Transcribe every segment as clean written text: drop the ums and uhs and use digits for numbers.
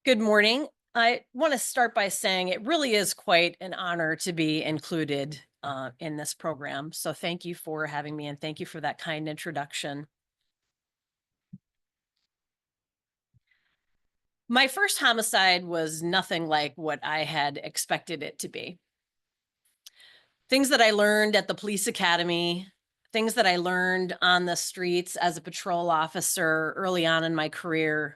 Good morning. I want to start by saying it really is quite an honor to be included in this program. So thank you for having me and thank you for that kind introduction. My first homicide was nothing like what I had expected it to be. Things that I learned at the police academy, things that I learned on the streets as a patrol officer early on in my career.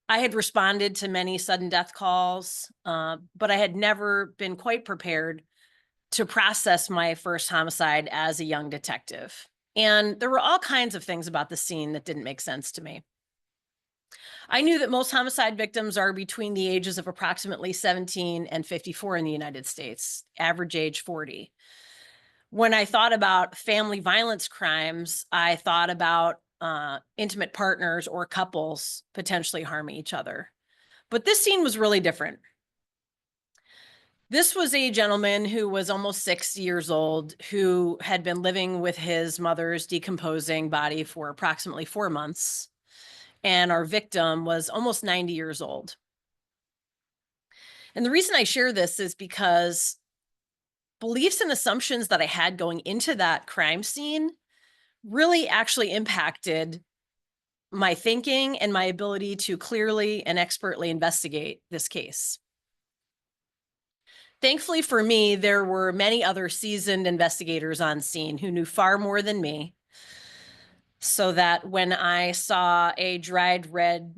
I had responded to many sudden death calls, but I had never been quite prepared to process my first homicide as a young detective. And there were all kinds of things about the scene that didn't make sense to me. I knew that most homicide victims are between the ages of approximately 17 and 54 in the United States, average age 40. When I thought about family violence crimes, I thought about intimate partners or couples potentially harming each other. But this scene was really different. This was a gentleman who was almost 60 years old, who had been living with his mother's decomposing body for approximately 4 months. And our victim was almost 90 years old. And the reason I share this is because beliefs and assumptions that I had going into that crime scene really actually impacted my thinking and my ability to clearly and expertly investigate this case. Thankfully for me, there were many other seasoned investigators on scene who knew far more than me, so that when I saw a dried red,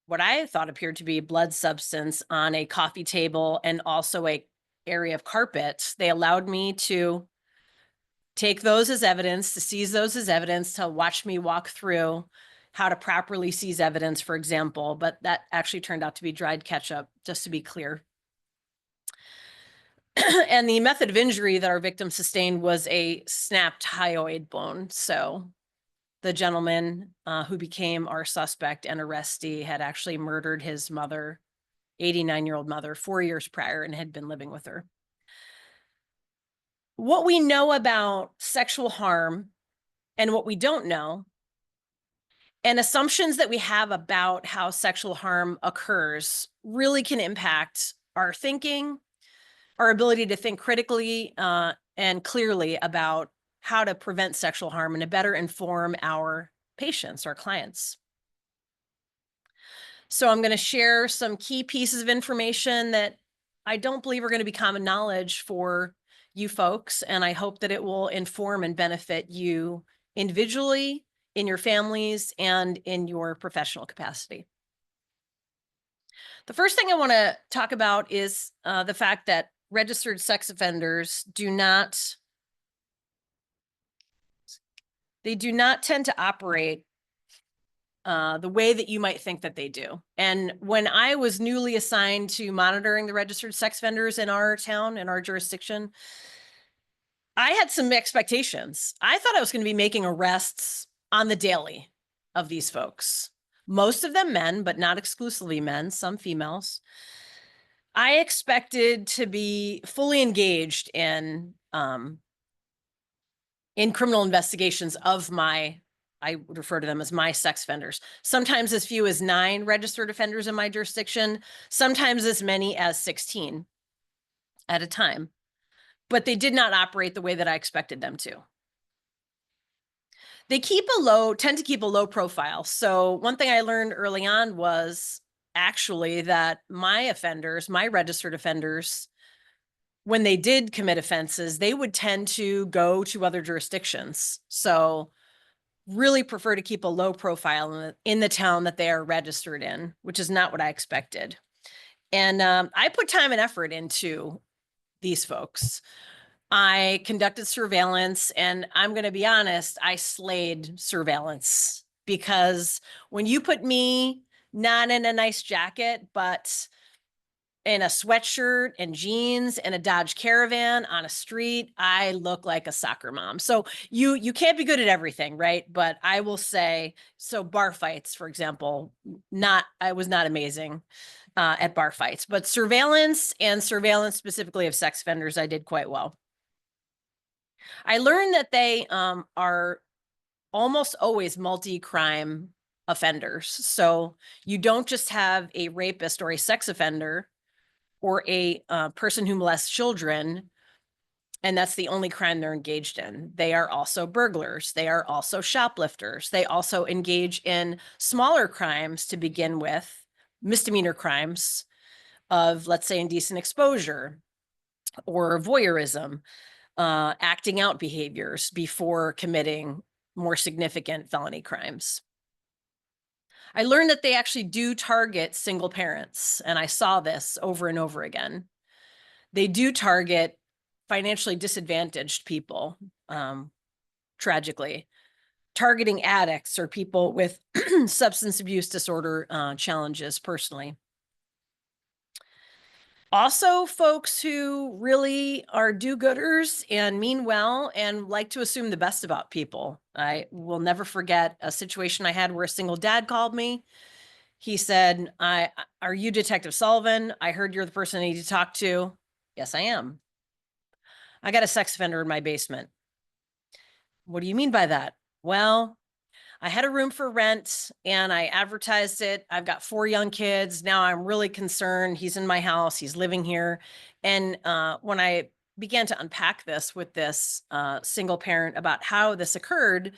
what I thought appeared to be blood substance on a coffee table and also a area of carpet, they allowed me to take those as evidence, to seize those as evidence, to watch me walk through how to properly seize evidence, for example. But that actually turned out to be dried ketchup, just to be clear. And the method of injury that our victim sustained was a snapped hyoid bone. So the gentleman who became our suspect and arrestee had actually murdered his mother, 89-year-old mother, 4 years prior and had been living with her. What we know about sexual harm and what we don't know, and assumptions that we have about how sexual harm occurs, really can impact our thinking, our ability to think critically and clearly about how to prevent sexual harm and to better inform our patients, our clients. So I'm going to share some key pieces of information that I don't believe are going to be common knowledge for you folks, and I hope that it will inform and benefit you individually, in your families, and in your professional capacity. The first thing I want to talk about is the fact that registered sex offenders do not tend to operate the way that you might think that they do. And when I was newly assigned to monitoring the registered sex offenders in our town, in our jurisdiction, I had some expectations. I thought I was going to be making arrests on the daily of these folks. Most of them men, but not exclusively men, some females. I expected to be fully engaged in criminal investigations of I would refer to them as my sex offenders. Sometimes as few as 9 registered offenders in my jurisdiction, sometimes as many as 16 at a time. But they did not operate the way that I expected them to. They tend to keep a low profile. So one thing I learned early on was actually that my registered offenders, when they did commit offenses, they would tend to go to other jurisdictions. So really prefer to keep a low profile in the town that they are registered in, which is not what I expected. And I put time and effort into these folks. I conducted surveillance, and I'm going to be honest, I slayed surveillance, because when you put me not in a nice jacket, but in a sweatshirt and jeans and a Dodge Caravan on a street, I look like a soccer mom. So you can't be good at everything, right? But I will say, so bar fights, for example, I was not amazing at bar fights, but surveillance specifically of sex offenders, I did quite well. I learned that they are almost always multi-crime offenders. So you don't just have a rapist or a sex offender or a person who molests children, and that's the only crime they're engaged in. They are also burglars. They are also shoplifters. They also engage in smaller crimes to begin with, misdemeanor crimes of, let's say, indecent exposure or voyeurism, acting out behaviors before committing more significant felony crimes. I learned that they actually do target single parents, and I saw this over and over again. They do target financially disadvantaged people, tragically, targeting addicts or people with substance abuse disorder challenges personally. Also, folks who really are do-gooders and mean well and like to assume the best about people. I will never forget a situation I had where a single dad called me. He said, are you Detective Sullivan? I heard you're the person I need to talk to. Yes, I am. I got a sex offender in my basement. What do you mean by that? Well, I had a room for rent and I advertised it. I've got 4 young kids. Now I'm really concerned. He's in my house. He's living here. And when I began to unpack this with this single parent about how this occurred,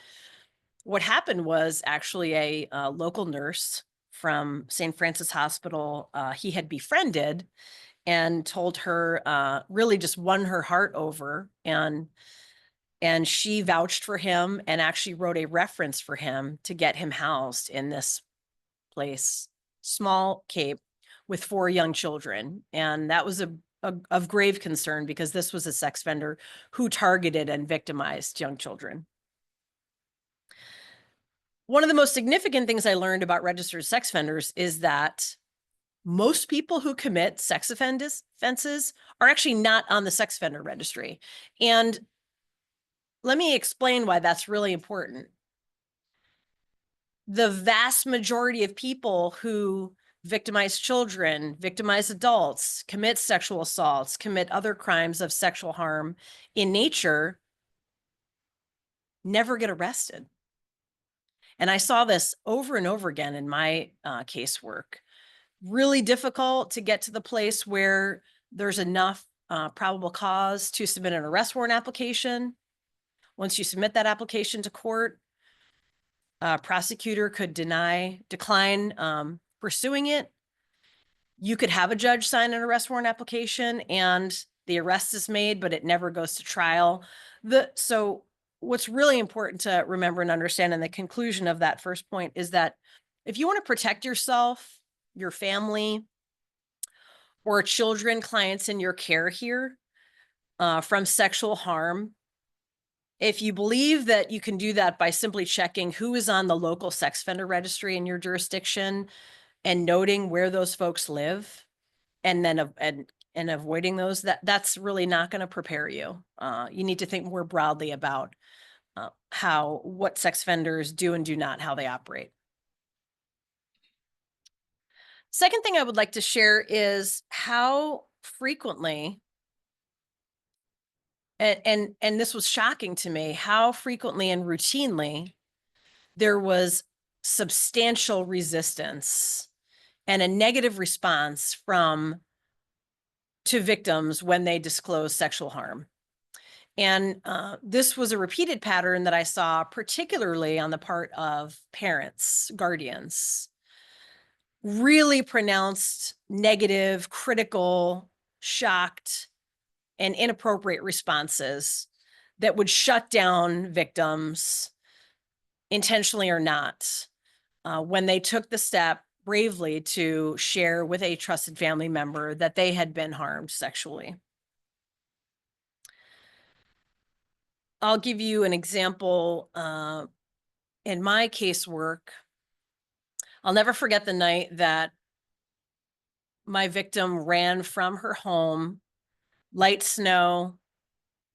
what happened was actually a local nurse from St. Francis Hospital he had befriended and told her, really just won her heart over, and she vouched for him and actually wrote a reference for him to get him housed in this place, small Cape, with 4 young children. And that was of grave concern because this was a sex offender who targeted and victimized young children. One of the most significant things I learned about registered sex offenders is that most people who commit sex offenses are actually not on the sex offender registry. And let me explain why that's really important. The vast majority of people who victimize children, victimize adults, commit sexual assaults, commit other crimes of sexual harm in nature never get arrested. And I saw this over and over again in my casework. Really difficult to get to the place where there's enough probable cause to submit an arrest warrant application. Once you submit that application to court, a prosecutor could decline pursuing it. You could have a judge sign an arrest warrant application and the arrest is made, but it never goes to trial. So what's really important to remember and understand in the conclusion of that first point is that if you want to protect yourself, your family, or children, clients in your care here from sexual harm, if you believe that you can do that by simply checking who is on the local sex offender registry in your jurisdiction and noting where those folks live, and then and avoiding those, that's really not going to prepare you. You need to think more broadly about what sex offenders do and do not, how they operate. Second thing I would like to share is how frequently, and this was shocking to me, how frequently and routinely there was substantial resistance and a negative response to victims when they disclose sexual harm. And this was a repeated pattern that I saw, particularly on the part of parents, guardians. Really pronounced negative, critical, shocked, and inappropriate responses that would shut down victims, intentionally or not, when they took the step bravely to share with a trusted family member that they had been harmed sexually. I'll give you an example. In my casework, I'll never forget the night that my victim ran from her home, light snow,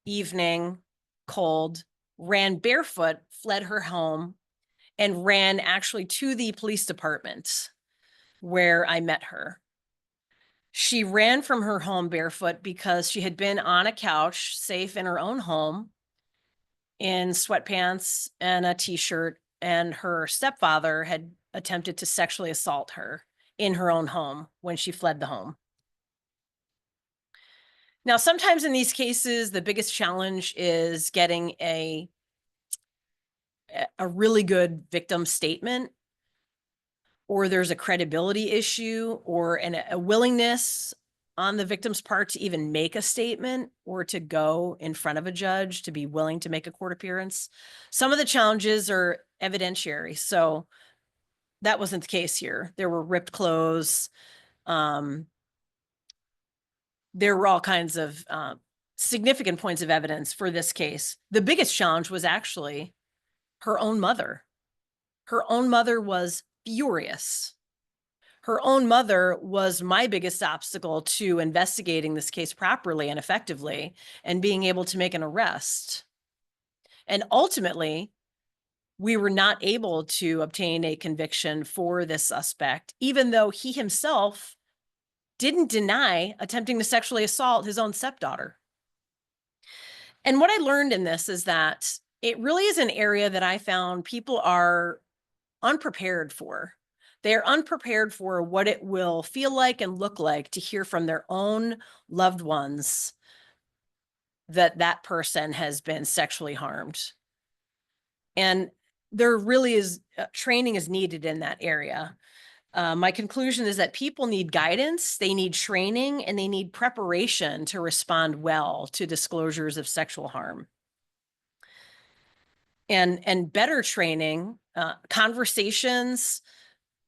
evening, cold, ran barefoot, fled her home, and ran actually to the police department where I met her. She ran from her home barefoot because she had been on a couch, safe in her own home, in sweatpants and a t-shirt, and her stepfather had attempted to sexually assault her in her own home when she fled the home. Now, sometimes in these cases, the biggest challenge is getting a really good victim statement, or there's a credibility issue, or a willingness on the victim's part to even make a statement or to go in front of a judge to be willing to make a court appearance. Some of the challenges are evidentiary. So that wasn't the case here. There were ripped clothes. There were all kinds of significant points of evidence for this case. The biggest challenge was actually her own mother. Her own mother was furious. Her own mother was my biggest obstacle to investigating this case properly and effectively and being able to make an arrest. And ultimately, we were not able to obtain a conviction for this suspect, even though he himself didn't deny attempting to sexually assault his own stepdaughter. And what I learned in this is that it really is an area that I found people are unprepared for. They're unprepared for what it will feel like and look like to hear from their own loved ones that that person has been sexually harmed. And there really is training is needed in that area. My conclusion is that people need guidance, they need training, and they need preparation to respond well to disclosures of sexual harm. And better training, conversations,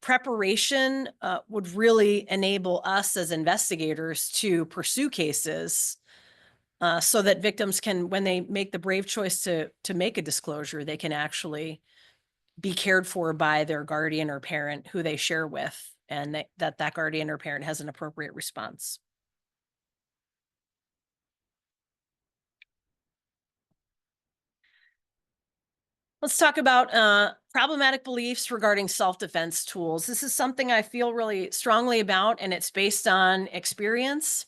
preparation would really enable us as investigators to pursue cases so that victims can, when they make the brave choice to make a disclosure, they can actually be cared for by their guardian or parent who they share with, and that guardian or parent has an appropriate response. Let's talk about problematic beliefs regarding self-defense tools. This is something I feel really strongly about, and it's based on experience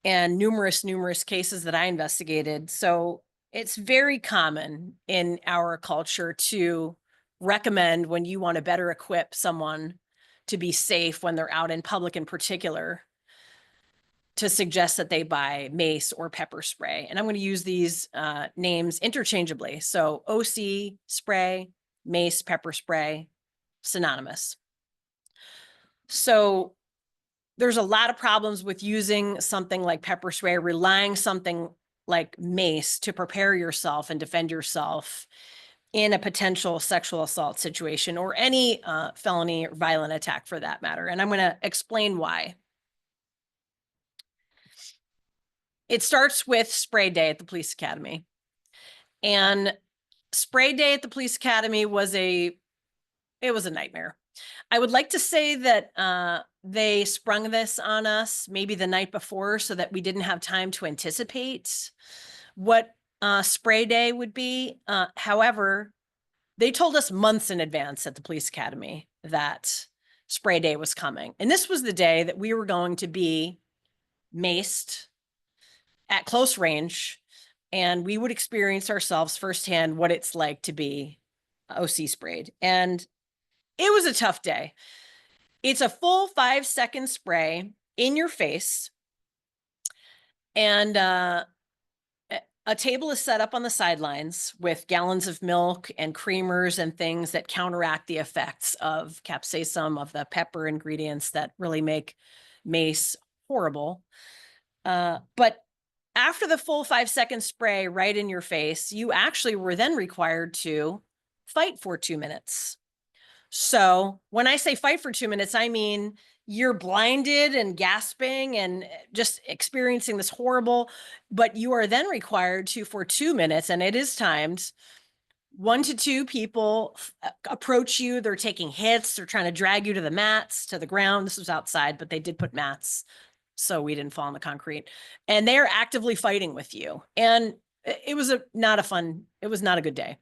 and numerous cases that I investigated. So it's very common in our culture to recommend, when you want to better equip someone to be safe when they're out in public in particular, to suggest that they buy mace or pepper spray. And I'm going to use these names interchangeably. So OC spray, mace, pepper spray, synonymous. So there's a lot of problems with using something like pepper spray, relying something like mace to prepare yourself and defend yourself in a potential sexual assault situation or any felony or violent attack for that matter. And I'm going to explain why. It starts with spray day at the police academy. And spray day at the police academy was it was a nightmare. I would like to say that they sprung this on us maybe the night before so that we didn't have time to anticipate what spray day would be. However, they told us months in advance at the police academy that spray day was coming. And this was the day that we were going to be maced at close range, and we would experience ourselves firsthand what it's like to be OC sprayed. And it was a tough day. It's a full 5-second spray in your face. And a table is set up on the sidelines with gallons of milk and creamers and things that counteract the effects of capsaicin, of the pepper ingredients that really make mace horrible. But after the full 5-second spray right in your face, you actually were then required to fight for 2 minutes. So when I say fight for 2 minutes, I mean you're blinded and gasping and just experiencing this horrible, but you are then required to, for 2 minutes, and it is timed, 1 to 2 people approach you. They're taking hits. They're trying to drag you to the mats, to the ground. This was outside, but they did put mats so we didn't fall on the concrete. And they're actively fighting with you. And it was not a good day.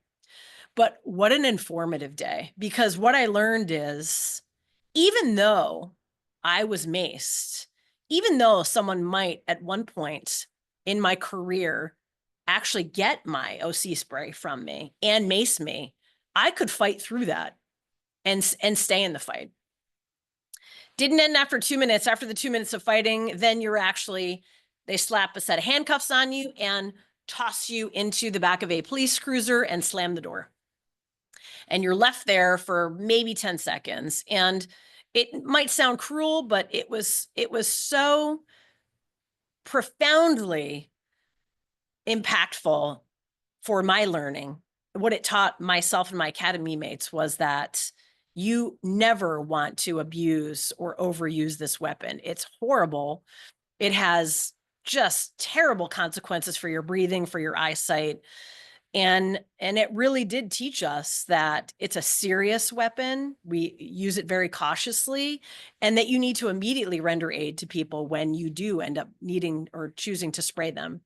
But what an informative day, because what I learned is, even though I was maced, even though someone might at one point in my career actually get my OC spray from me and mace me, I could fight through that. and stay in the fight. Didn't end after 2 minutes. After the 2 minutes of fighting, then they slap a set of handcuffs on you and toss you into the back of a police cruiser and slam the door. And you're left there for maybe 10 seconds. And it might sound cruel, but it was so profoundly impactful for my learning. What it taught myself and my academy mates was that you never want to abuse or overuse this weapon. It's horrible. It has just terrible consequences for your breathing, for your eyesight. And it really did teach us that it's a serious weapon. We use it very cautiously, and that you need to immediately render aid to people when you do end up needing or choosing to spray them.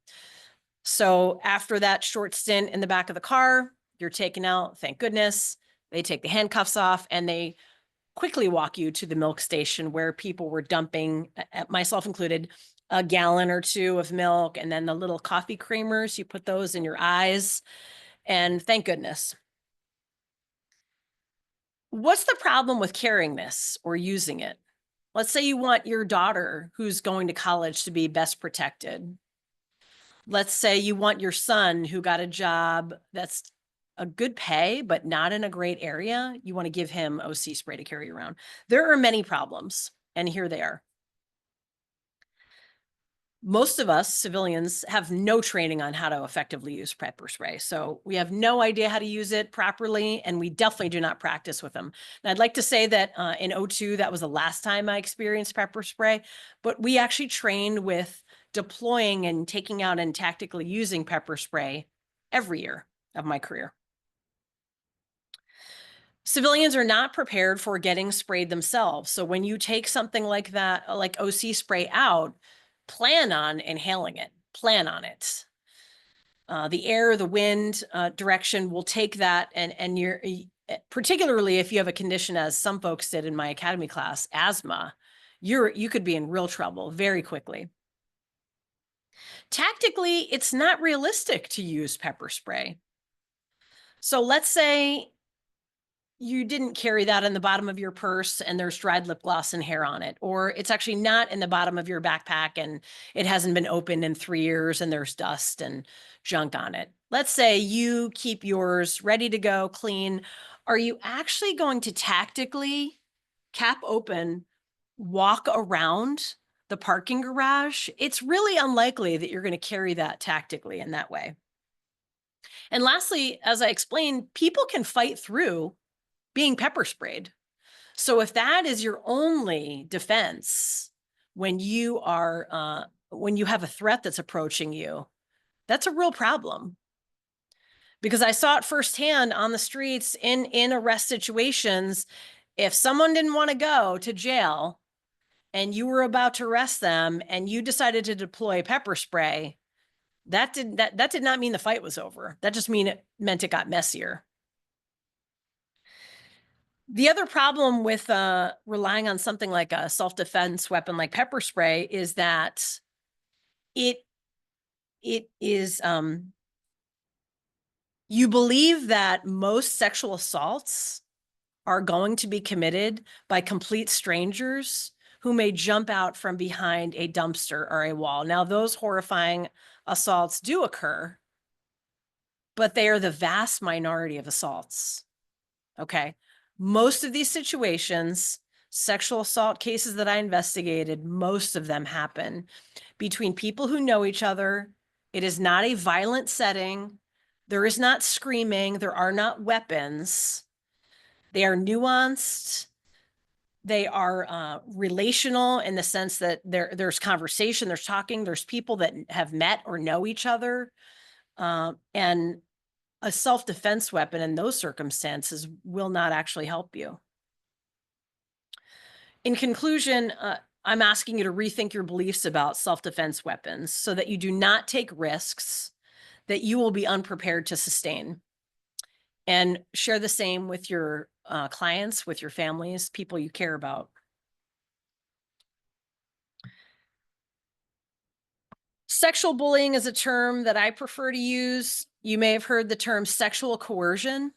So after that short stint in the back of the car, you're taken out, thank goodness. They take the handcuffs off and they quickly walk you to the milk station where people were dumping, myself included, a gallon or two of milk, and then the little coffee creamers, you put those in your eyes, and thank goodness. What's the problem with carrying this or using it? Let's say you want your daughter who's going to college to be best protected. Let's say you want your son who got a job that's a good pay, but not in a great area. You want to give him OC spray to carry around. There are many problems, and here they are. Most of us civilians have no training on how to effectively use pepper spray. So we have no idea how to use it properly, and we definitely do not practice with them. And I'd like to say that in 2002, that was the last time I experienced pepper spray, but we actually trained with deploying and taking out and tactically using pepper spray every year of my career. Civilians are not prepared for getting sprayed themselves. So when you take something like that, like OC spray out, plan on inhaling it, plan on it. The air, the wind direction will take that, and you're, particularly if you have a condition, as some folks did in my academy class, asthma, you could be in real trouble very quickly. Tactically, it's not realistic to use pepper spray. So let's say you didn't carry that in the bottom of your purse and there's dried lip gloss and hair on it, or it's actually not in the bottom of your backpack and it hasn't been opened in 3 years and there's dust and junk on it. Let's say you keep yours ready to go, clean. Are you actually going to tactically, cap open, walk around the parking garage? It's really unlikely that you're going to carry that tactically in that way. And lastly, as I explained, people can fight through being pepper sprayed. So if that is your only defense when you are when you have a threat that's approaching you, that's a real problem. Because I saw it firsthand on the streets in arrest situations. If someone didn't want to go to jail and you were about to arrest them and you decided to deploy pepper spray, that did not mean the fight was over. That just meant it got messier. The other problem with relying on something like a self-defense weapon like pepper spray is that it is you believe that most sexual assaults are going to be committed by complete strangers who may jump out from behind a dumpster or a wall. Now, those horrifying assaults do occur, but they are the vast minority of assaults. Okay. Most of these situations, sexual assault cases that I investigated, most of them happen between people who know each other. It is not a violent setting. There is not screaming. There are not weapons. They are nuanced. They are relational in the sense that there's conversation, there's talking, there's people that have met or know each other. And a self-defense weapon in those circumstances will not actually help you. In conclusion, I'm asking you to rethink your beliefs about self-defense weapons so that you do not take risks that you will be unprepared to sustain. And share the same with your clients, with your families, people you care about. Sexual bullying is a term that I prefer to use. You may have heard the term sexual coercion.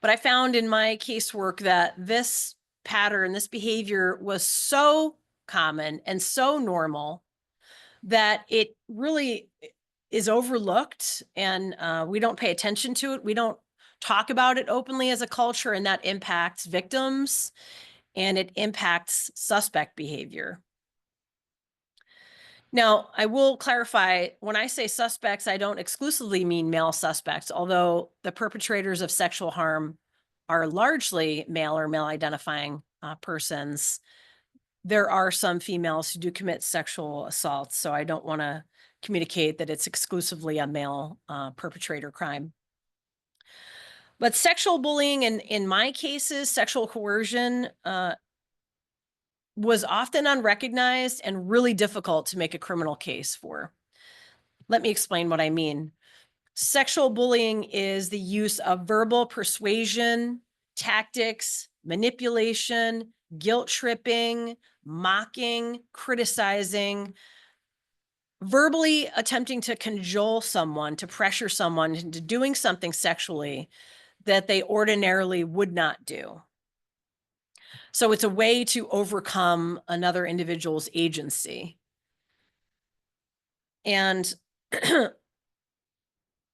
But I found in my casework that this pattern, this behavior was so common and so normal that it really is overlooked, and we don't pay attention to it. We don't talk about it openly as a culture, and that impacts victims and it impacts suspect behavior. Now, I will clarify, when I say suspects, I don't exclusively mean male suspects, although the perpetrators of sexual harm are largely male or male identifying persons. There are some females who do commit sexual assaults, so I don't want to communicate that it's exclusively a male perpetrator crime. But sexual bullying, and in my cases, sexual coercion, was often unrecognized and really difficult to make a criminal case for. Let me explain what I mean. Sexual bullying is the use of verbal persuasion, tactics, manipulation, guilt tripping, mocking, criticizing, verbally attempting to cajole someone, to pressure someone into doing something sexually that they ordinarily would not do. So it's a way to overcome another individual's agency. And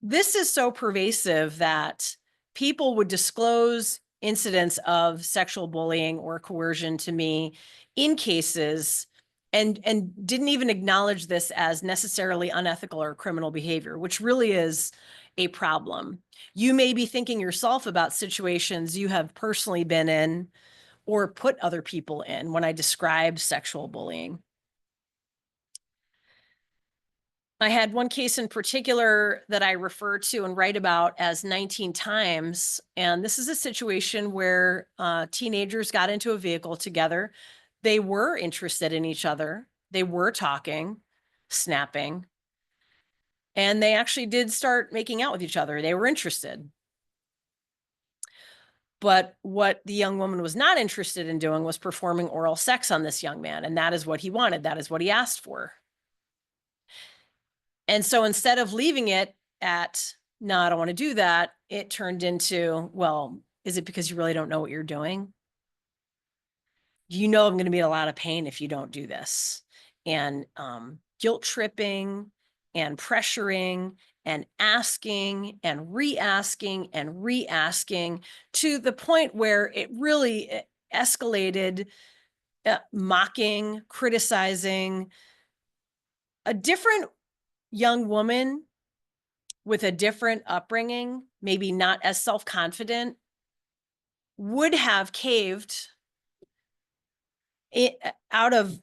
this is so pervasive that people would disclose incidents of sexual bullying or coercion to me in cases and didn't even acknowledge this as necessarily unethical or criminal behavior, which really is a problem. You may be thinking yourself about situations you have personally been in or put other people in when I describe sexual bullying. I had one case in particular that I refer to and write about as 19 times. And this is a situation where teenagers got into a vehicle together. They were interested in each other. They were talking, snapping, and they actually did start making out with each other. They were interested. But what the young woman was not interested in doing was performing oral sex on this young man. And that is what he wanted. That is what he asked for. And so instead of leaving it at, no, I don't want to do that, it turned into, well, is it because you really don't know what you're doing? You know, I'm going to be in a lot of pain if you don't do this. And guilt tripping and pressuring and asking and re-asking and re-asking to the point where it really escalated, mocking, criticizing. A different young woman with a different upbringing, maybe not as self-confident, would have caved out of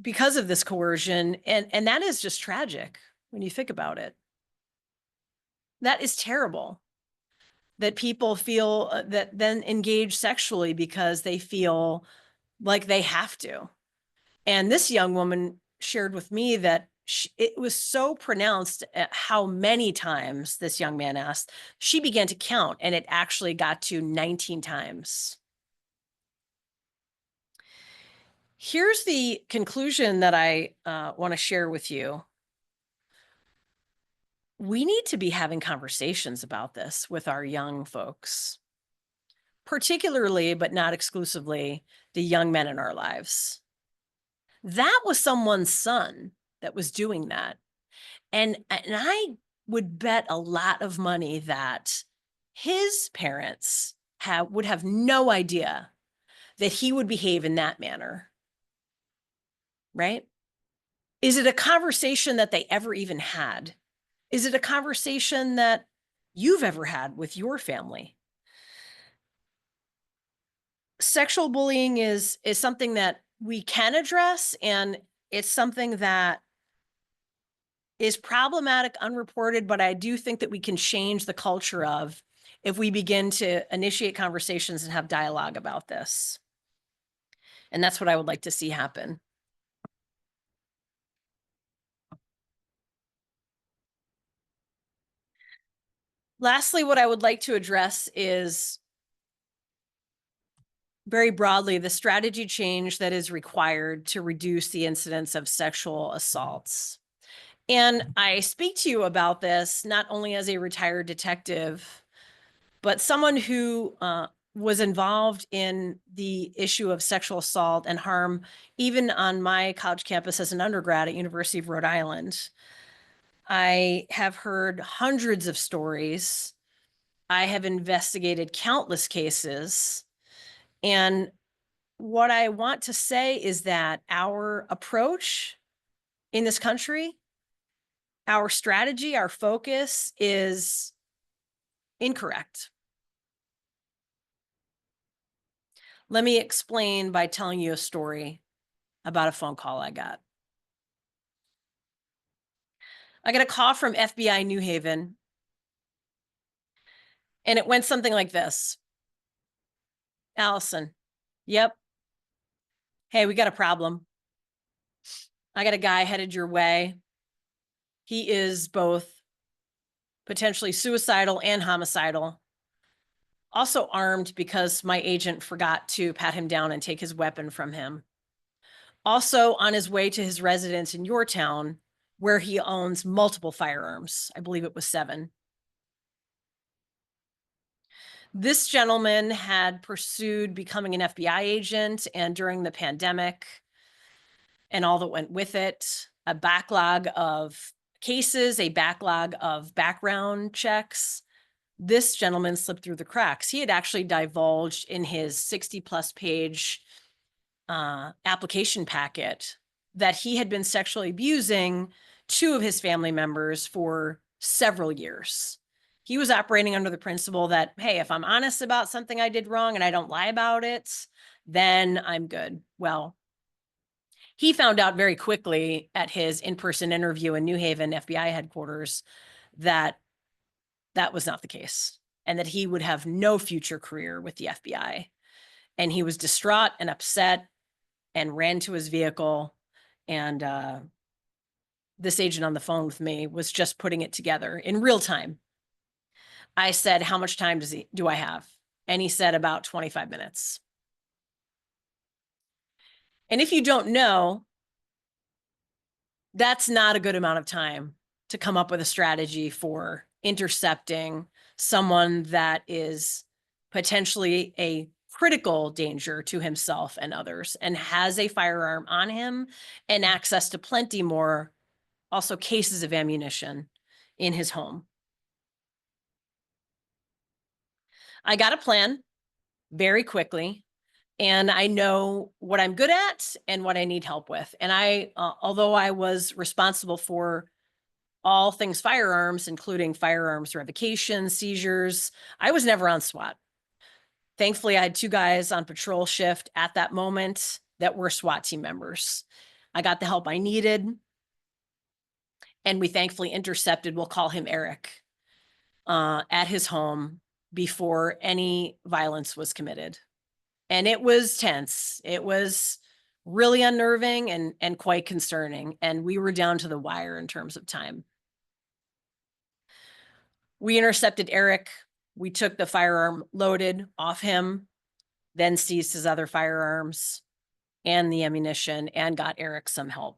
because of this coercion. And that is just tragic when you think about it. That is terrible that people feel that then engage sexually because they feel like they have to. And this young woman shared with me that it was so pronounced at how many times this young man asked. She began to count, and it actually got to 19 times. Here's the conclusion that I want to share with you. We need to be having conversations about this with our young folks, particularly, but not exclusively, the young men in our lives. That was someone's son that was doing that. And I would bet a lot of money that his parents would have no idea that he would behave in that manner. Right? Is it a conversation that they ever even had? Is it a conversation that you've ever had with your family? Sexual bullying is something that we can address, and it's something that is problematic, unreported, but I do think that we can change the culture of if we begin to initiate conversations and have dialogue about this. And that's what I would like to see happen. Lastly, what I would like to address is very broadly the strategy change that is required to reduce the incidence of sexual assaults. And I speak to you about this not only as a retired detective, but someone who was involved in the issue of sexual assault and harm, even on my college campus as an undergrad at University of Rhode Island. I have heard hundreds of stories. I have investigated countless cases. And what I want to say is that our approach in this country, our strategy, our focus is incorrect. Let me explain by telling you a story about a phone call I got. I got a call from FBI New Haven, and it went something like this. Allison, yep. Hey, we got a problem. I got a guy headed your way. He is both potentially suicidal and homicidal. Also armed because my agent forgot to pat him down and take his weapon from him. Also on his way to his residence in your town, where he owns multiple firearms. I believe it was 7. This gentleman had pursued becoming an FBI agent, and during the pandemic and all that went with it, a backlog of cases, a backlog of background checks. This gentleman slipped through the cracks. He had actually divulged in his 60+ page application packet that he had been sexually abusing 2 of his family members for several years. He was operating under the principle that, hey, if I'm honest about something I did wrong and I don't lie about it, then I'm good. Well, he found out very quickly at his in-person interview in New Haven FBI headquarters that that was not the case, and that he would have no future career with the FBI. And he was distraught and upset and ran to his vehicle. And this agent on the phone with me was just putting it together in real time. I said, how much time do I have? And he said about 25 minutes. And if you don't know, that's not a good amount of time to come up with a strategy for intercepting someone that is potentially a critical danger to himself and others and has a firearm on him and access to plenty more, also cases of ammunition in his home. I got a plan very quickly, and I know what I'm good at and what I need help with. And although I was responsible for all things firearms, including firearms revocation, seizures, I was never on SWAT. Thankfully, I had 2 guys on patrol shift at that moment that were SWAT team members. I got the help I needed, and we thankfully intercepted, we'll call him Eric, at his home before any violence was committed. And it was tense. It was really unnerving and quite concerning. And we were down to the wire in terms of time. We intercepted Eric. We took the firearm loaded off him, then seized his other firearms and the ammunition and got Eric some help.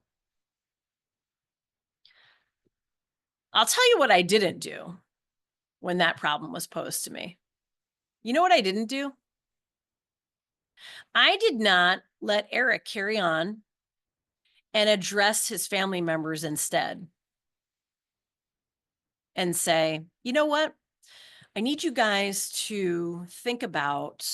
I'll tell you what I didn't do when that problem was posed to me. You know what I didn't do? I did not let Eric carry on and address his family members instead and say, you know what? I need you guys to think about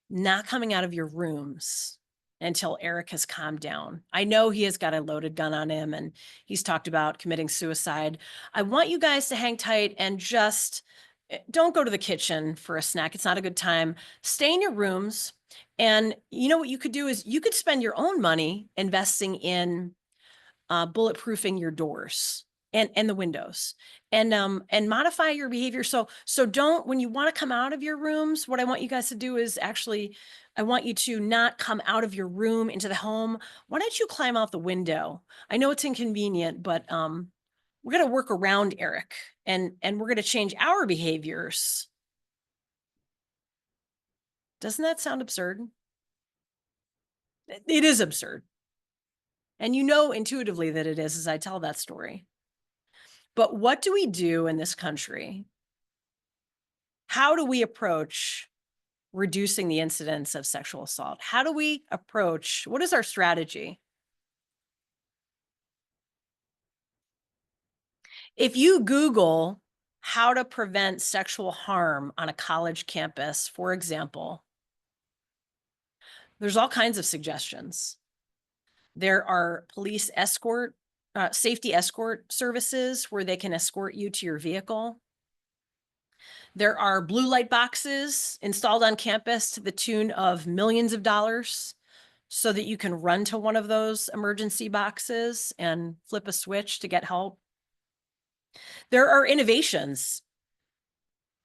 not coming out of your rooms until Eric has calmed down. I know he has got a loaded gun on him and he's talked about committing suicide. I want you guys to hang tight and just don't go to the kitchen for a snack. It's not a good time. Stay in your rooms. And you know what you could do is you could spend your own money investing in bulletproofing your doors and the windows and modify your behavior. So don't, when you want to come out of your rooms, what I want you guys to do is actually, I want you to not come out of your room into the home. Why don't you climb out the window? I know it's inconvenient, but we're going to work around Eric and we're going to change our behaviors. Doesn't that sound absurd? It is absurd. And you know intuitively that it is as I tell that story. But what do we do in this country? How do we approach reducing the incidence of sexual assault? How do we approach, what is our strategy? If you Google how to prevent sexual harm on a college campus, for example, there's all kinds of suggestions. There are police escort, safety escort services where they can escort you to your vehicle. There are blue light boxes installed on campus to the tune of millions of dollars so that you can run to one of those emergency boxes and flip a switch to get help. There are innovations.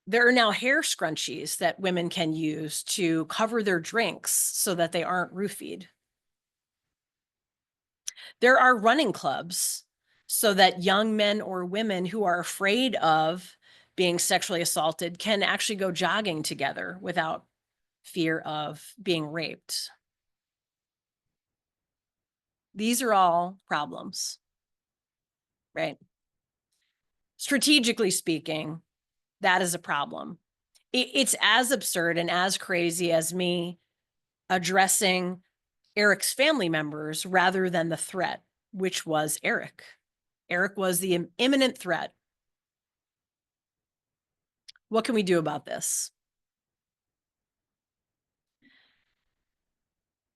There are now hair scrunchies that women can use to cover their drinks so that they aren't roofied. There are running clubs so that young men or women who are afraid of being sexually assaulted can actually go jogging together without fear of being raped. These are all problems, right? Strategically speaking, that is a problem. It's as absurd and as crazy as me addressing Eric's family members rather than the threat, which was Eric. Eric was the imminent threat. What can we do about this?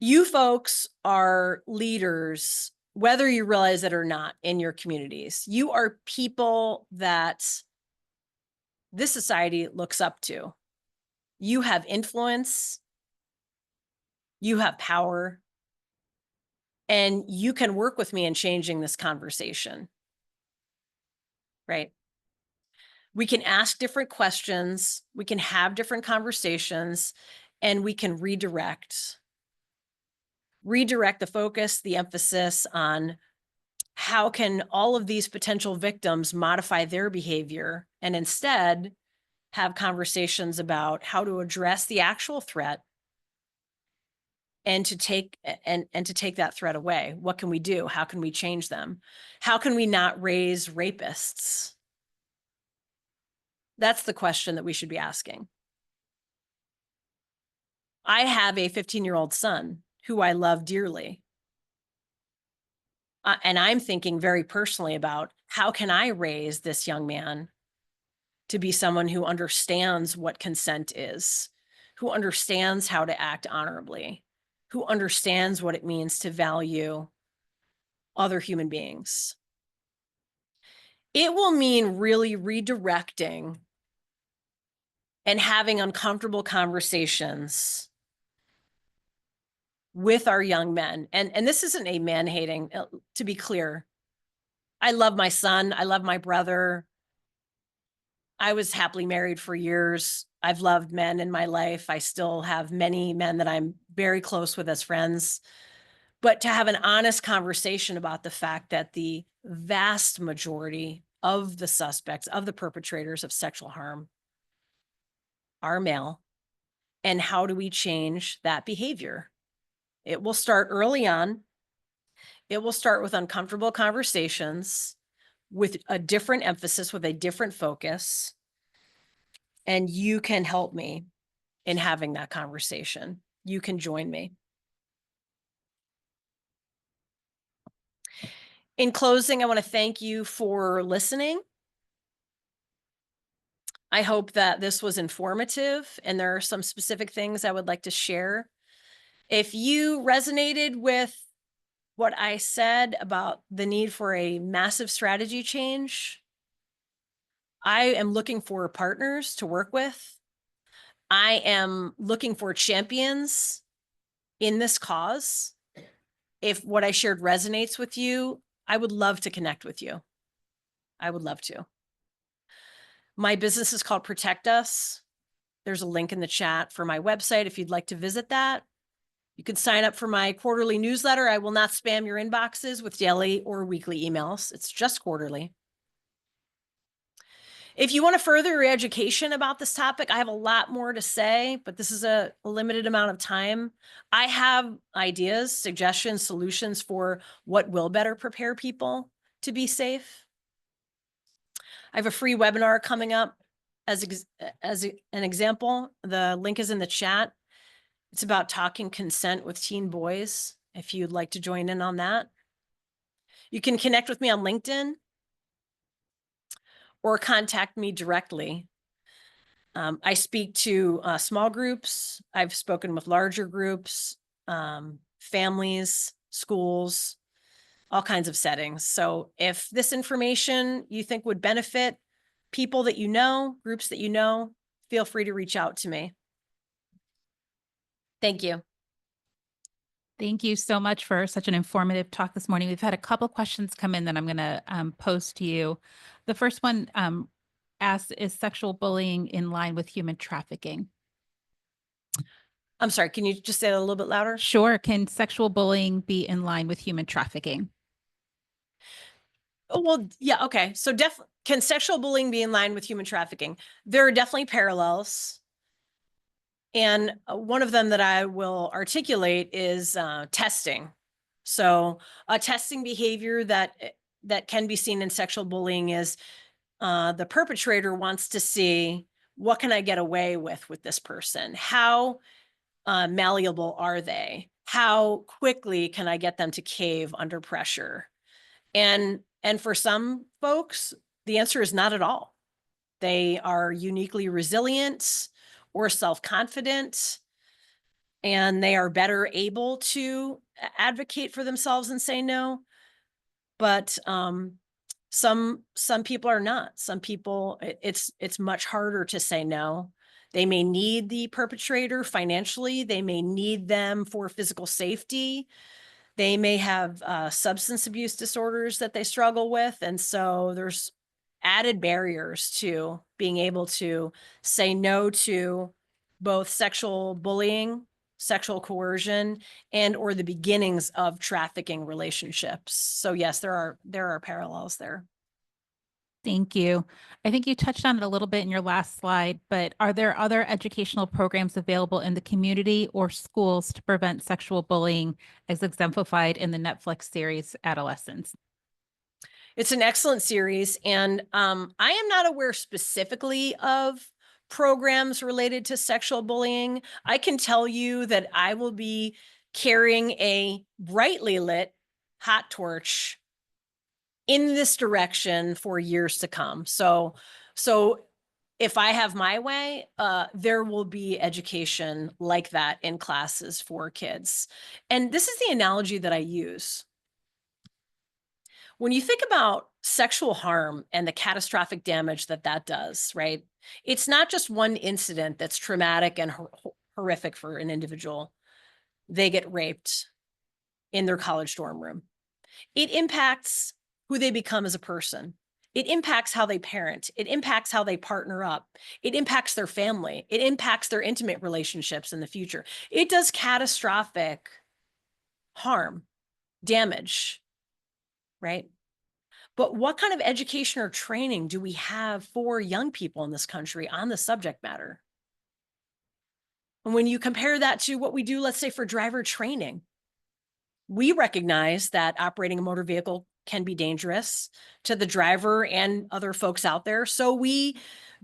You folks are leaders, whether you realize it or not, in your communities. You are people that this society looks up to. You have influence, you have power, and you can work with me in changing this conversation, right? We can ask different questions, we can have different conversations, and we can redirect the focus, the emphasis on how can all of these potential victims modify their behavior and instead have conversations about how to address the actual threat and to take that threat away. What can we do? How can we change them? How can we not raise rapists? That's the question that we should be asking. I have a 15-year-old son who I love dearly. And I'm thinking very personally about how can I raise this young man to be someone who understands what consent is, who understands how to act honorably, who understands what it means to value other human beings. It will mean really redirecting and having uncomfortable conversations with our young men. And this isn't a man-hating, to be clear. I love my son. I love my brother. I was happily married for years. I've loved men in my life. I still have many men that I'm very close with as friends. But to have an honest conversation about the fact that the vast majority of the suspects, of the perpetrators of sexual harm, are male. And how do we change that behavior? It will start early on. It will start with uncomfortable conversations, with a different emphasis, with a different focus. And you can help me in having that conversation. You can join me. In closing, I want to thank you for listening. I hope that this was informative and there are some specific things I would like to share. If you resonated with what I said about the need for a massive strategy change, I am looking for partners to work with. I am looking for champions in this cause. If what I shared resonates with you, I would love to connect with you. I would love to. My business is called Protect Us. There's a link in the chat for my website if you'd like to visit that. You can sign up for my quarterly newsletter. I will not spam your inboxes with daily or weekly emails. It's just quarterly. If you want to further your education about this topic, I have a lot more to say, but this is a limited amount of time. I have ideas, suggestions, solutions for what will better prepare people to be safe. I have a free webinar coming up an example, the link is in the chat. It's about talking consent with teen boys, if you'd like to join in on that. You can connect with me on LinkedIn or contact me directly. I speak to small groups. I've spoken with larger groups, families, schools, all kinds of settings. So if this information you think would benefit people that you know, groups that you know, feel free to reach out to me. Thank you. Thank you so much for such an informative talk this morning. We've had a couple questions come in that I'm going to pose to you. The first one asks, is sexual bullying in line with human trafficking? I'm sorry, can you just say that a little bit louder? Sure. Can sexual bullying be in line with human trafficking? Oh, well, yeah, okay. So can sexual bullying be in line with human trafficking? There are definitely parallels. And one of them that I will articulate is testing. So a testing behavior that can be seen in sexual bullying is the perpetrator wants to see, what can I get away with this person? How malleable are they? How quickly can I get them to cave under pressure? And for some folks, the answer is not at all. They are uniquely resilient or self-confident, and they are better able to advocate for themselves and say no. But some people are not. Some people, it's much harder to say no. They may need the perpetrator financially. They may need them for physical safety. They may have substance abuse disorders that they struggle with. And so there's added barriers to being able to say no to both sexual bullying, sexual coercion, and or the beginnings of trafficking relationships. So yes, there are parallels there. Thank you. I think you touched on it a little bit in your last slide, but are there other educational programs available in the community or schools to prevent sexual bullying as exemplified in the Netflix series Adolescence? It's an excellent series, and I am not aware specifically of programs related to sexual bullying. I can tell you that I will be carrying a brightly lit hot torch in this direction for years to come. So if I have my way, there will be education like that in classes for kids. And this is the analogy that I use. When you think about sexual harm and the catastrophic damage that does, right? It's not just one incident that's traumatic and horrific for an individual. They get raped in their college dorm room. It impacts who they become as a person. It impacts how they parent. It impacts how they partner up. It impacts their family. It impacts their intimate relationships in the future. It does catastrophic harm, damage, right? But what kind of education or training do we have for young people in this country on the subject matter? And when you compare that to what we do, let's say for driver training, we recognize that operating a motor vehicle can be dangerous to the driver and other folks out there. So we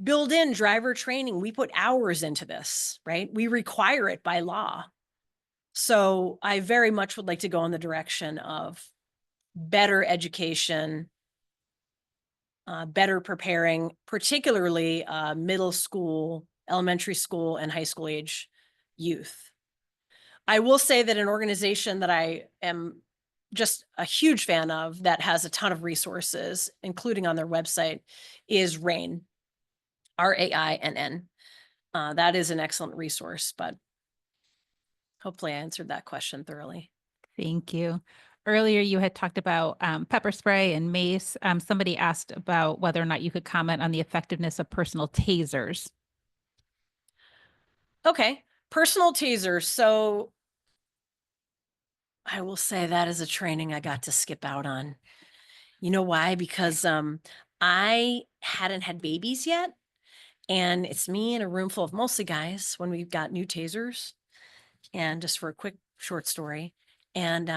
build in driver training. We put hours into this, right? We require it by law. So I very much would like to go in the direction of better education, better preparing, particularly middle school, elementary school, and high school age youth. I will say that an organization that I am just a huge fan of that has a ton of resources, including on their website, is RAINN, RAINN. That is an excellent resource, but hopefully I answered that question thoroughly. Thank you. Earlier, you had talked about pepper spray and mace. Somebody asked about whether or not you could comment on the effectiveness of personal tasers. Okay, personal tasers. So I will say that is a training I got to skip out on. You know why? Because I hadn't had babies yet. And it's me in a room full of mostly guys when we've got new tasers. And just for a quick short story, and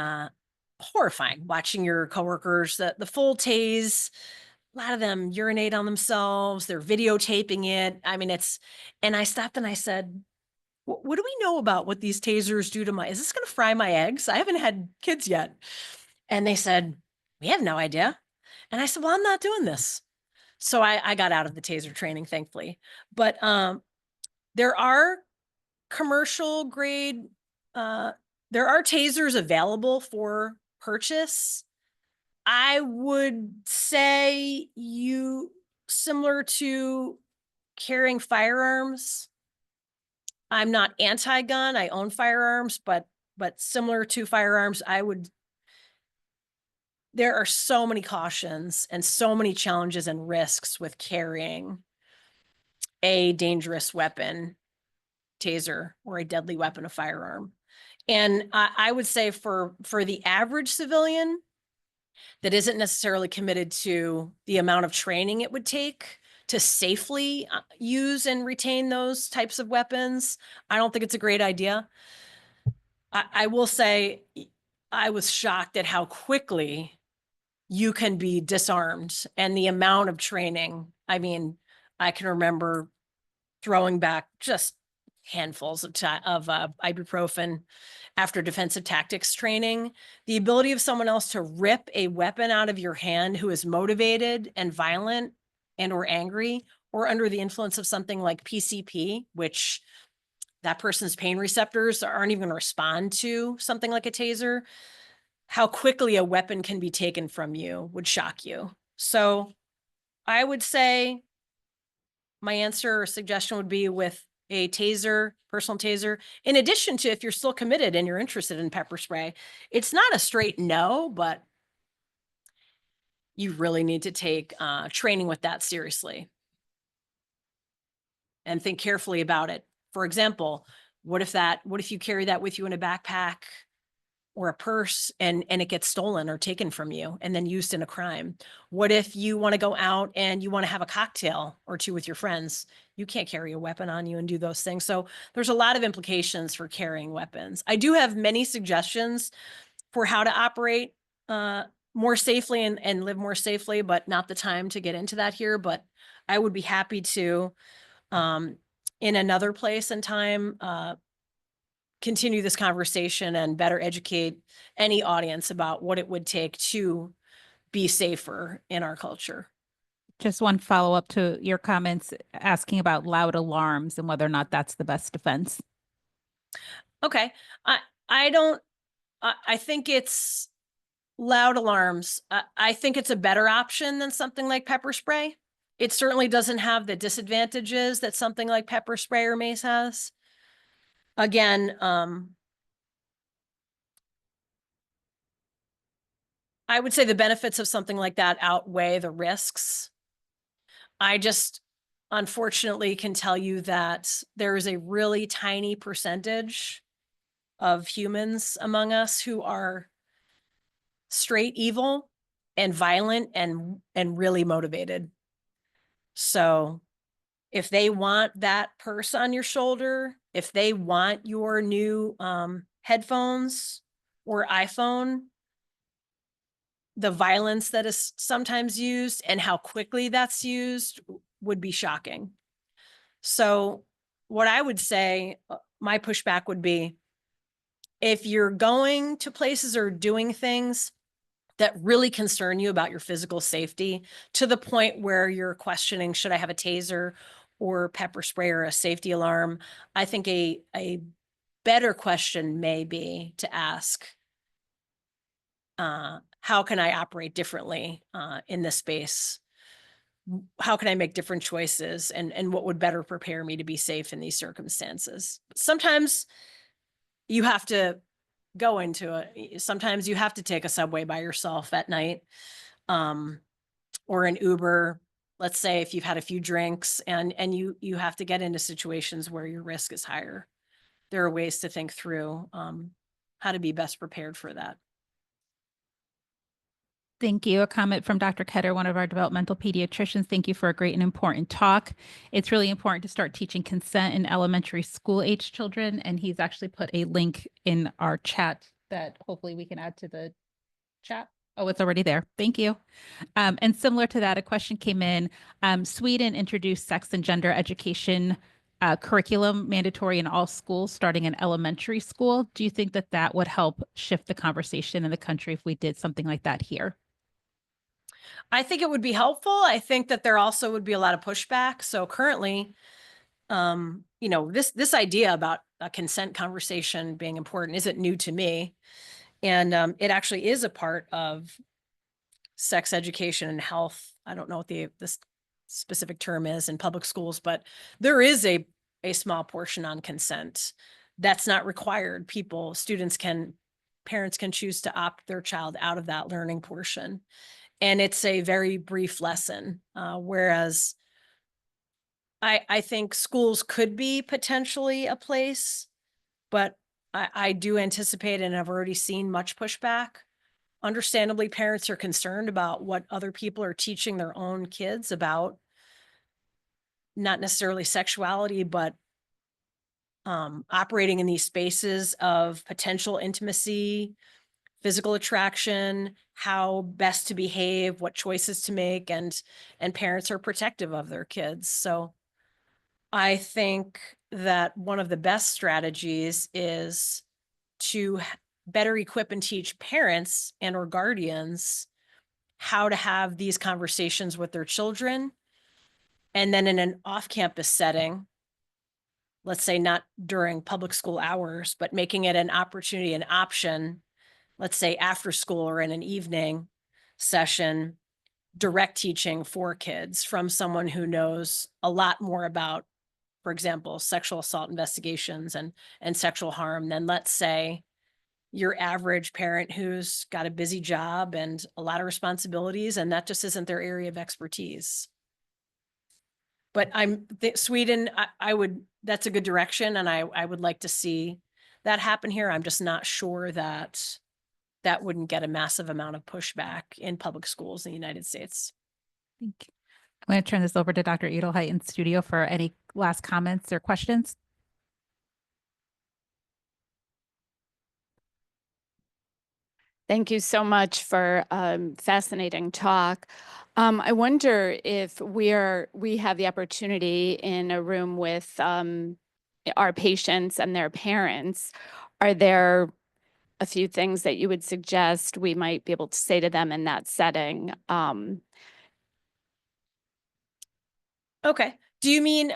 horrifying watching your coworkers, the full tase, lot of them urinate on themselves. They're videotaping it. I mean, and I stopped and I said, what do we know about what these tasers do is this going to fry my eggs? I haven't had kids yet. And they said, we have no idea. And I said, well, I'm not doing this. So I got out of the taser training, thankfully. But there are commercial grade, there are tasers available for purchase. I would say similar to carrying firearms. I'm not anti-gun. I own firearms, but similar to firearms, there are so many cautions and so many challenges and risks with carrying a dangerous weapon, taser, or a deadly weapon, a firearm. And I would say for the average civilian that isn't necessarily committed to the amount of training it would take to safely use and retain those types of weapons, I don't think it's a great idea. I will say I was shocked at how quickly you can be disarmed and the amount of training. I mean, I can remember throwing back just handfuls of ibuprofen after defensive tactics training. The ability of someone else to rip a weapon out of your hand who is motivated and violent and or angry or under the influence of something like PCP, which that person's pain receptors aren't even going to respond to something like a taser. How quickly a weapon can be taken from you would shock you. So I would say my answer or suggestion would be with a taser, personal taser, in addition to if you're still committed and you're interested in pepper spray. It's not a straight no, but you really need to take training with that seriously and think carefully about it. For example, what if you carry that with you in a backpack or a purse and it gets stolen or taken from you and then used in a crime? What if you want to go out and you want to have a cocktail or two with your friends? You can't carry a weapon on you and do those things. So there's a lot of implications for carrying weapons. I do have many suggestions for how to operate more safely and live more safely, but not the time to get into that here. But I would be happy to, in another place and time, continue this conversation and better educate any audience about what it would take to be safer in our culture. Just one follow-up to your comments asking about loud alarms and whether or not that's the best defense. Okay. I think it's loud alarms. I think it's a better option than something like pepper spray. It certainly doesn't have the disadvantages that something like pepper spray or mace has. Again, I would say the benefits of something like that outweigh the risks. I just unfortunately can tell you that there is a really tiny percentage of humans among us who are straight evil and violent and really motivated. So if they want that purse on your shoulder, if they want your new headphones or iPhone, the violence that is sometimes used and how quickly that's used would be shocking. So what I would say, my pushback would be, if you're going to places or doing things that really concern you about your physical safety to the point where you're questioning, should I have a taser or pepper spray or a safety alarm? I think a better question may be to ask, how can I operate differently in this space? How can I make different choices and what would better prepare me to be safe in these circumstances? Sometimes you have to go into it. Sometimes you have to take a subway by yourself at night, or an Uber. Let's say if you've had a few drinks and you have to get into situations where your risk is higher. There are ways to think through how to be best prepared for that. Thank you. A comment from Dr. Ketter, one of our developmental pediatricians. Thank you for a great and important talk. It's really important to start teaching consent in elementary school age children. And he's actually put a link in our chat that hopefully we can add to the chat. Oh, it's already there. Thank you. And similar to that, a question came in. Sweden introduced sex and gender education curriculum mandatory in all schools starting in elementary school. Do you think that that would help shift the conversation in the country if we did something like that here? I think it would be helpful. I think that there also would be a lot of pushback. So currently, this idea about a consent conversation being important isn't new to me. And it actually is a part of sex education and health. I don't know what the specific term is in public schools, but there is a small portion on consent. That's not required. Parents can choose to opt their child out of that learning portion. And it's a very brief lesson. Whereas I think schools could be potentially a place, but I do anticipate, and I've already seen much pushback. Understandably, parents are concerned about what other people are teaching their own kids about not necessarily sexuality, but operating in these spaces of potential intimacy, physical attraction, how best to behave, what choices to make, and parents are protective of their kids. So I think that one of the best strategies is to better equip and teach parents and or guardians how to have these conversations with their children. And then in an off-campus setting, let's say not during public school hours, but making it an opportunity, an option, let's say after school or in an evening session, direct teaching for kids from someone who knows a lot more about, for example, sexual assault investigations and sexual harm than, let's say, your average parent who's got a busy job and a lot of responsibilities, and that just isn't their area of expertise. But Sweden, that's a good direction, and I would like to see that happen here. I'm just not sure that that wouldn't get a massive amount of pushback in public schools in the United States. Thank you. I'm going to turn this over to Dr. Edelheit in studio for any last comments or questions. Thank you so much for fascinating talk. I wonder if we have the opportunity in a room with our patients and their parents. Are there a few things that you would suggest we might be able to say to them in that setting? Okay. Do you mean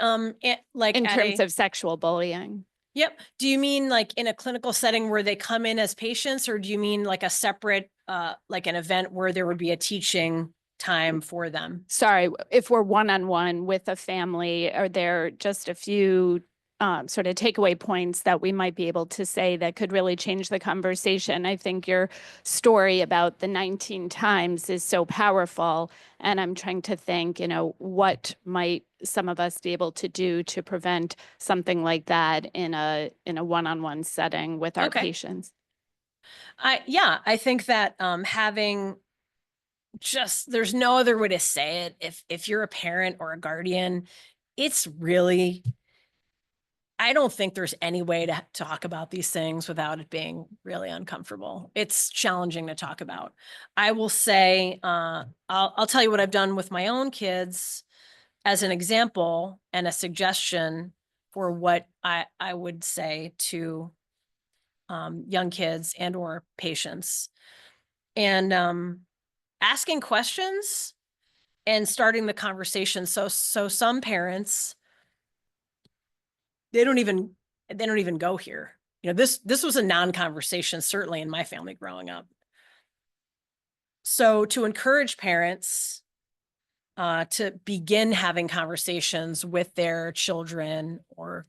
like in at terms of sexual bullying? Yep. Do you mean like in a clinical setting where they come in as patients, or do you mean like a separate, like an event where there would be a teaching time for them? Sorry, if we're one-on-one with a family, are there just a few sort of takeaway points that we might be able to say that could really change the conversation? I think your story about the 19 times is so powerful, and I'm trying to think, what might some of us be able to do to prevent something like that in a one-on-one setting with our patients? I think that having there's no other way to say it. If you're a parent or a guardian, it's really, I don't think there's any way to talk about these things without it being really uncomfortable. It's challenging to talk about. I will say, I'll tell you what I've done with my own kids as an example and a suggestion for what I would say to young kids and or patients. And asking questions and starting the conversation. So some parents, they don't even go here. This was a non-conversation, certainly in my family growing up. So to encourage parents to begin having conversations with their children or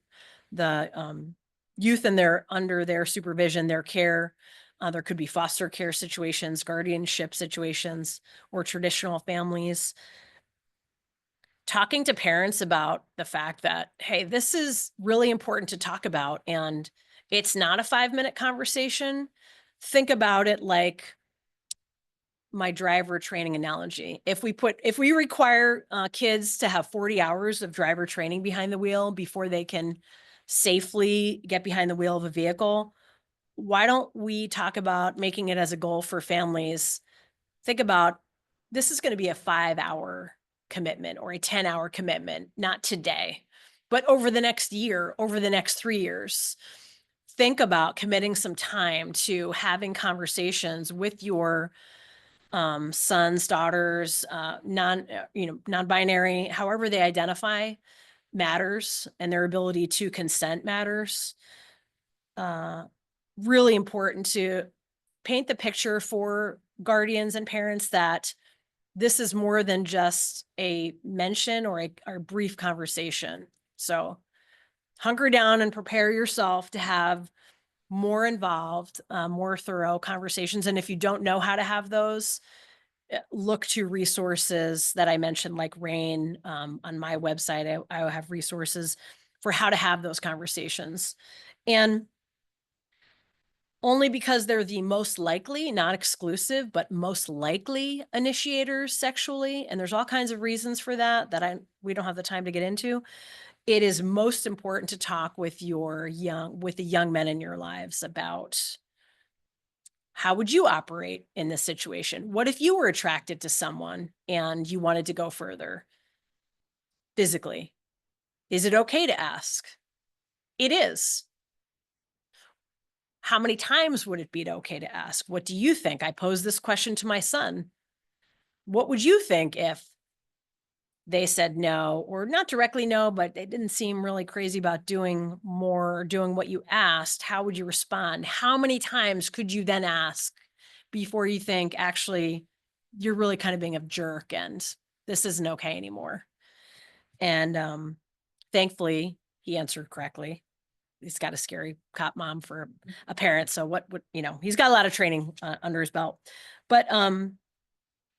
the youth under their supervision, their care. There could be foster care situations, guardianship situations, or traditional families. Talking to parents about the fact that, hey, this is really important to talk about, and it's not a 5-minute conversation. Think about it like my driver training analogy. If we require kids to have 40 hours of driver training behind the wheel before they can safely get behind the wheel of a vehicle, why don't we talk about making it as a goal for families think about, this is going to be a 5-hour commitment or a 10-hour commitment, not today, but over the next year, over the next 3 years. Think about committing some time to having conversations with your sons, daughters, non-binary, however they identify matters, and their ability to consent matters. Really important to paint the picture for guardians and parents that this is more than just a mention or a brief conversation. So hunker down and prepare yourself to have more involved, more thorough conversations. And if you don't know how to have those, look to resources that I mentioned, like RAIN. On my website, I have resources for how to have those conversations. And only because they're the most likely, not exclusive, but most likely initiators sexually. And there's all kinds of reasons for that we don't have the time to get into. It is most important to talk with the young men in your lives about, how would you operate in this situation? What if you were attracted to someone and you wanted to go further physically? Is it okay to ask? It is. How many times would it be okay to ask? What do you think? I posed this question to my son. What would you think if they said no, or not directly no, but they didn't seem really crazy about doing what you asked? How would you respond? How many times could you then ask before you think, actually, you're really kind of being a jerk and this isn't okay anymore? And thankfully, he answered correctly. He's got a scary cop mom for a parent. So what would, he's got a lot of training under his belt, but,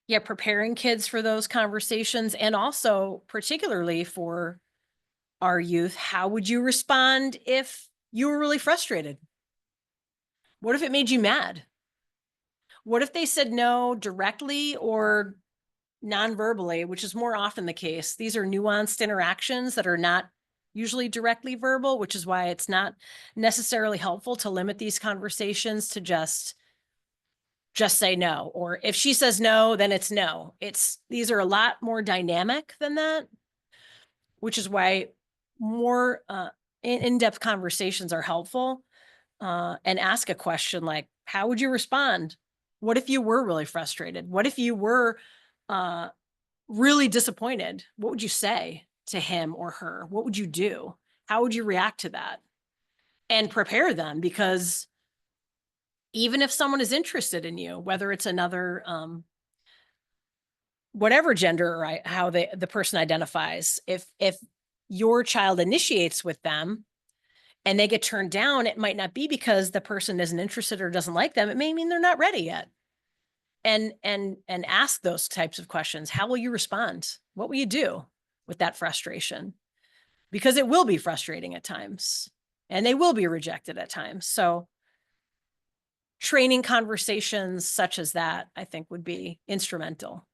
yeah, preparing kids for those conversations, and also particularly for our youth, how would you respond if you were really frustrated? What if it made you mad? What if they said no directly or non-verbally, which is more often the case? These are nuanced interactions that are not usually directly verbal, which is why it's not necessarily helpful to limit these conversations to just say no. Or if she says no, then it's no. These are a lot more dynamic than that, which is why more in-depth conversations are helpful. And ask a question like, how would you respond? What if you were really frustrated? What if you were really disappointed? What would you say to him or her? What would you do? How would you react to that? And prepare them, because even if someone is interested in you, whether it's another, whatever gender or how the person identifies, if your child initiates with them and they get turned down, it might not be because the person isn't interested or doesn't like them. It may mean they're not ready yet. And ask those types of questions. How will you respond? What will you do with that frustration? Because it will be frustrating at times, and they will be rejected at times. So training conversations such as that, I think, would be instrumental.